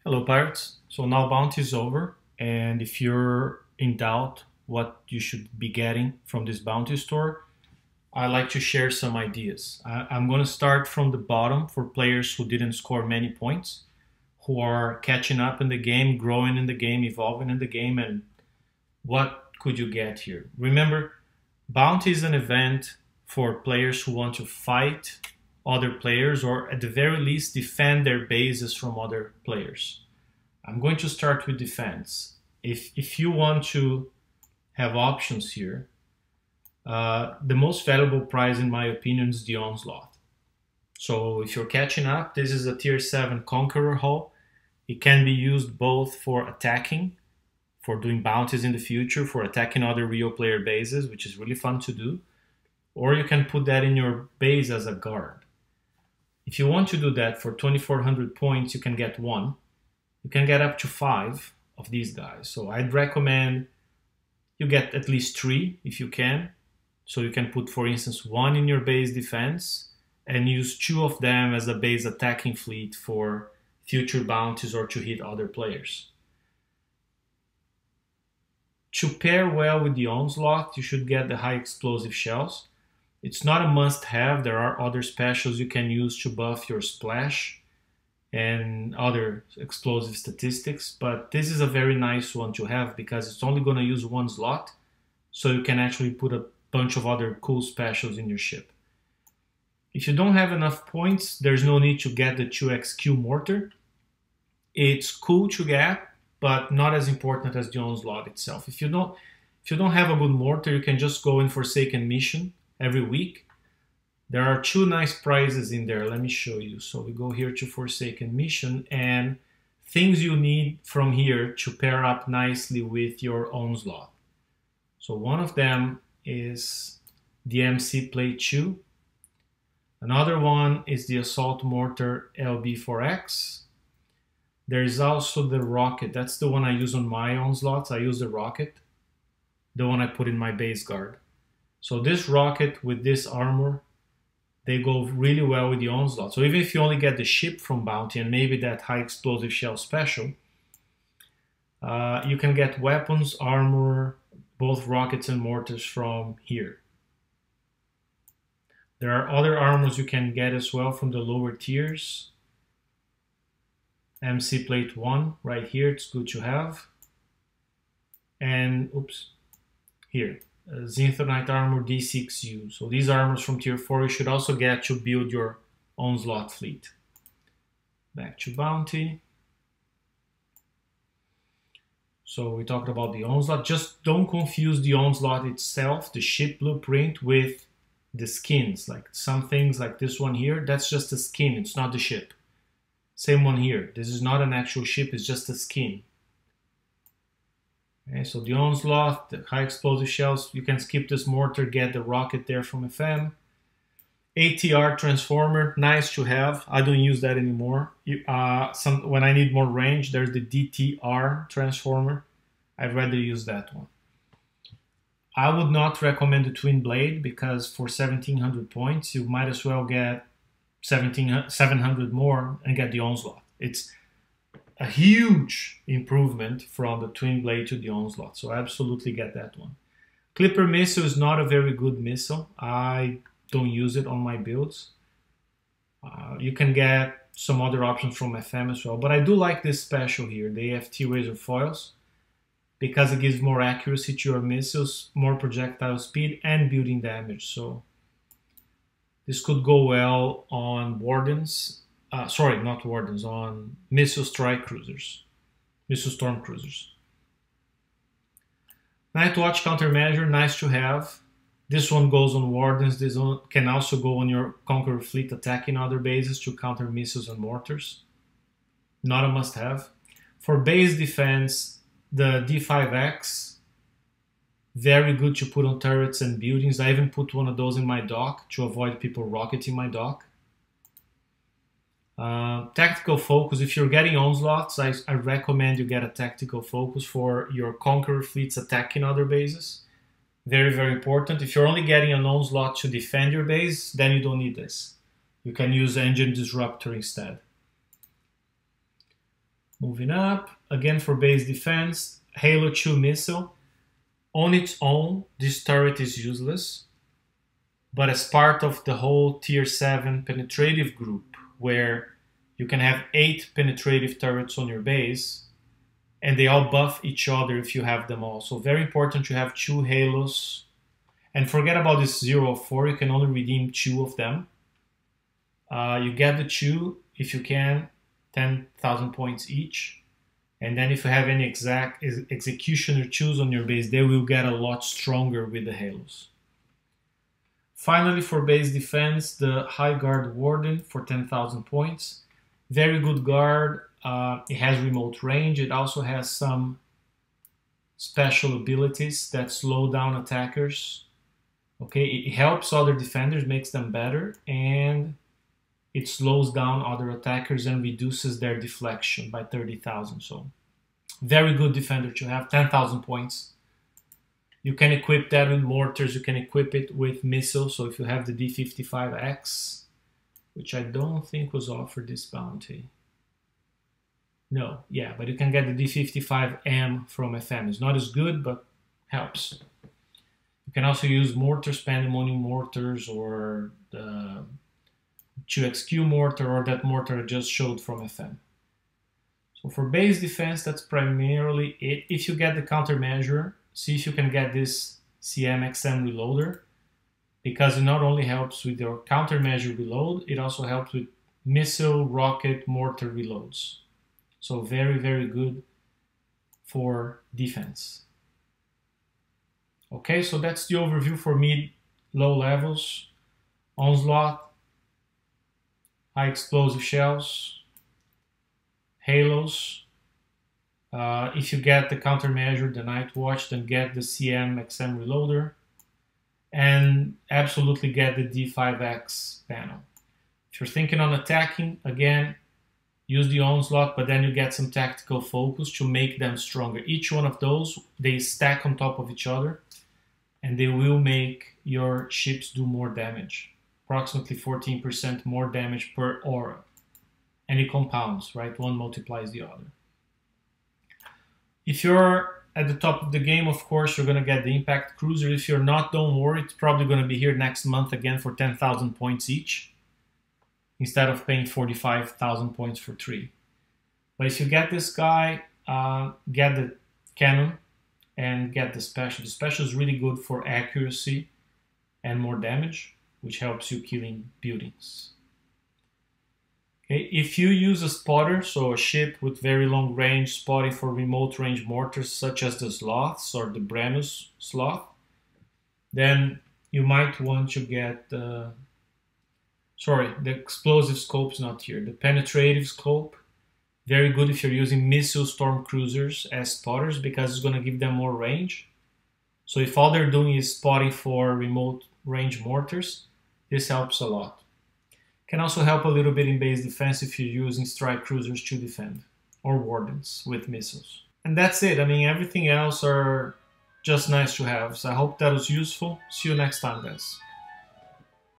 Hello Pirates. So now bounty is over, and if you're in doubt what you should be getting from this bounty store, I like to share some ideas. I'm going to start from the bottom for players who didn't score many points, who are catching up in the game, growing in the game, evolving in the game, and what could you get here? Remember, bounty is an event for players who want to fight other players, or at the very least defend their bases from other players. I'm going to start with defense. If you want to have options here, the most valuable prize in my opinion is the Onslot. So if you're catching up, this is a tier 7 Conqueror hull. It can be used both for attacking, for doing bounties in the future, for attacking other Rio player bases, which is really fun to do, or you can put that in your base as a guard. If you want to do that for 2400 points, you can get one. You can get up to 5 of these guys. So I'd recommend you get at least 3 if you can. So you can put, for instance, 1 in your base defense and use 2 of them as a base attacking fleet for future bounties or to hit other players. To pair well with the Onslot, you should get the high explosive shells. It's not a must-have. There are other specials you can use to buff your splash and other explosive statistics, but this is a very nice one to have because it's only going to use one slot, so you can actually put a bunch of other cool specials in your ship. If you don't have enough points, there's no need to get the 2xq mortar. It's cool to get, but not as important as the Onslot itself. If you don't have a good mortar, you can just go in Forsaken Mission every week. There are 2 nice prizes in there. Let me show you. So we go here to Forsaken Mission, and things you need from here to pair up nicely with your Onslot. So one of them is the MC Plate 2. Another one is the Assault Mortar LB4X. There is also the rocket. That's the one I use on my Onslots. I use the rocket, the one I put in my base guard. So this rocket with this armor, they go really well with the Onslot. So even if you only get the ship from bounty and maybe that high explosive shell special, you can get weapons, armor, both rockets and mortars from here. There are other armors you can get as well from the lower tiers. MC Plate 1 right here, it's good to have. And oops, here, Zinthonite Armor D6U. So these armors from tier 4 you should also get to build your Onslot fleet. Back to bounty. So we talked about the Onslot. Just don't confuse the Onslot itself, the ship blueprint, with the skins. Like some things like this one here, that's just a skin, it's not the ship. Same one here. This is not an actual ship, it's just a skin. Okay, so the Onslot, the high explosive shells, you can skip this mortar, get the rocket there from FM. ATR transformer, nice to have. I don't use that anymore. When I need more range, there's the DTR transformer. I'd rather use that one. I would not recommend the Twin Blade because for 1700 points, you might as well get 700 more and get the Onslot. It's a huge improvement from the Twin Blade to the Onslot, so absolutely get that one. Clipper Missile is not a very good missile. I don't use it on my builds. You can get some other options from FM as well, but I do like this special here, the AFT Razor Foils, because it gives more accuracy to your missiles, more projectile speed, and building damage. So this could go well on Wardens. Sorry, not Wardens, on Missile Strike Cruisers, Missile Storm Cruisers. Night Watch Countermeasure, nice to have. This one goes on Wardens. This one can also go on your Conqueror fleet attacking other bases to counter missiles and mortars. Not a must-have. For base defense, the D5X, very good to put on turrets and buildings. I even put one of those in my dock to avoid people rocketing my dock. Tactical focus, if you're getting Onslots, I recommend you get a tactical focus for your Conqueror fleets attacking other bases. Very, very important. If you're only getting an Onslot to defend your base, then you don't need this. You can use Engine Disruptor instead. Moving up, again for base defense, Halo 2 missile. On its own, this turret is useless, but as part of the whole tier 7 penetrative group, where you can have 8 penetrative turrets on your base, and they all buff each other if you have them all. So very important to have 2 halos. And forget about this 0 of 4, you can only redeem 2 of them. You get the 2, if you can, 10,000 points each. And then if you have any exact executioner 2s on your base, they will get a lot stronger with the halos. Finally, for base defense, the High Guard Warden for 10,000 points. Very good guard. It has remote range. It also has some special abilities that slow down attackers. Okay, it helps other defenders, makes them better, and it slows down other attackers and reduces their deflection by 30,000. So, very good defender to have, 10,000 points. You can equip that with mortars, you can equip it with missiles. So if you have the D55X, which I don't think was offered this bounty. No, yeah, but you can get the D55M from FM. It's not as good, but helps. You can also use mortars, pandemonium mortars, or the 2XQ mortar, or that mortar I just showed from FM. So for base defense, that's primarily it. If you get the countermeasure, see if you can get this CM-XM reloader, because it not only helps with your countermeasure reload, it also helps with missile, rocket, mortar reloads. So very, very good for defense. Okay, so that's the overview for mid-low levels. Onslot, high explosive shells, halos. If you get the countermeasure, the Night Watch, then get the CM-XM reloader, and absolutely get the D5X panel. If you're thinking on attacking, again, use the Onslot, but then you get some tactical focus to make them stronger. Each one of those, they stack on top of each other, and they will make your ships do more damage. Approximately 14% more damage per aura. And it compounds, right? One multiplies the other. If you're at the top of the game, of course, you're going to get the Impact Cruiser. If you're not, don't worry. It's probably going to be here next month again for 10,000 points each, instead of paying 45,000 points for 3. But if you get this guy, get the cannon and get the special. The special is really good for accuracy and more damage, which helps you killing buildings. Okay, if you use a spotter, so a ship with very long range spotting for remote range mortars, such as the Sloths or the Brennus Sloth, then you might want to get the explosive scope's not here. The penetrative scope, very good if you're using missile storm cruisers as spotters, because it's going to give them more range. So if all they're doing is spotting for remote range mortars, this helps a lot. Can also help a little bit in base defense if you're using strike cruisers to defend, or wardens with missiles. And that's it. I mean, everything else are just nice to have. So I hope that was useful. See you next time, guys.